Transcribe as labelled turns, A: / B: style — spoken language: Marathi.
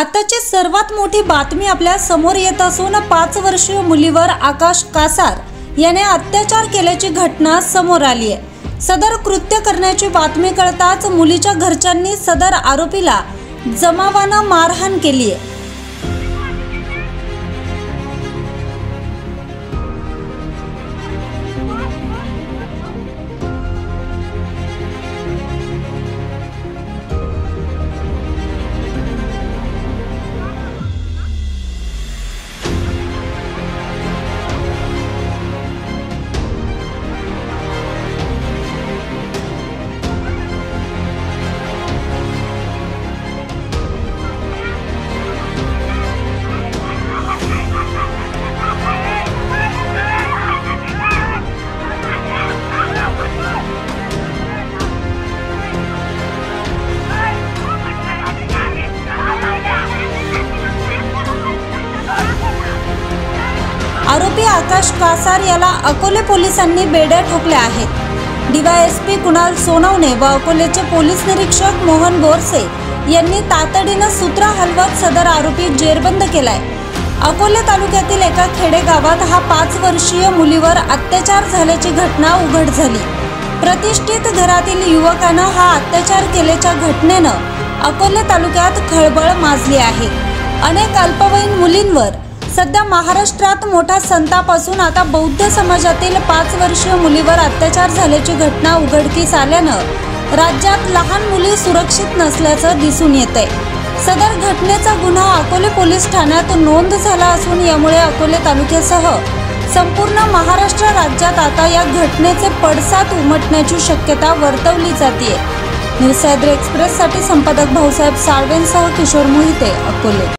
A: आताची सर्वात मोठी बातमी आपल्या समोर येत असून 5 वर्षीय मुलीवर आकाश कासार याने अत्याचार केल्याची घटना समोर आली आहे। सदर कृत्य करण्याची बातमी कळताच मुलीच्या घरच्यांनी सदर आरोपीला जमावानं मारहाण केली आहे। आरोपी आकाश कासार याला अकोले पोलिसांनी बेड्या ठोकल्या आहेत। डीवायएसपी कुणाल सोनवणे व अकोलेचे पोलीस निरीक्षक मोहन बोरसे यांनी तातडीने सूत्र हलवत सदर आरोपी जेरबंद केलाय। अकोले तालुक्यातील एका खेडेगावात हा 5 वर्षीय मुलीवर अत्याचार झाल्याची घटना उघड झाली। प्रतिष्ठित घरातील युवकाने हा अत्याचार केल्याच्या घटनेनं अकोले तालुक्यात खळबळ माजली आहे। अनेक अल्पवयीन मुलींवर सध्या महाराष्ट्रात मोठा संताप असून आता बौद्ध समाजातील 5 वर्षीय मुलीवर अत्याचार झाल्याची घटना उघडकीस आल्यानं राज्यात लहान मुली सुरक्षित नसल्याचं दिसून येतंय। सदर घटनेचा गुन्हा अकोले पोलीस ठाण्यात नोंद झाला असून यामुळे अकोले तालुक्यासह संपूर्ण महाराष्ट्र राज्यात आता या घटनेचे पडसाद उमटण्याची शक्यता वर्तवली जाते। न्यूज एक्सप्रेससाठी संपादक भाऊसाहेब साळवेंसह किशोर मोहिते, अकोले।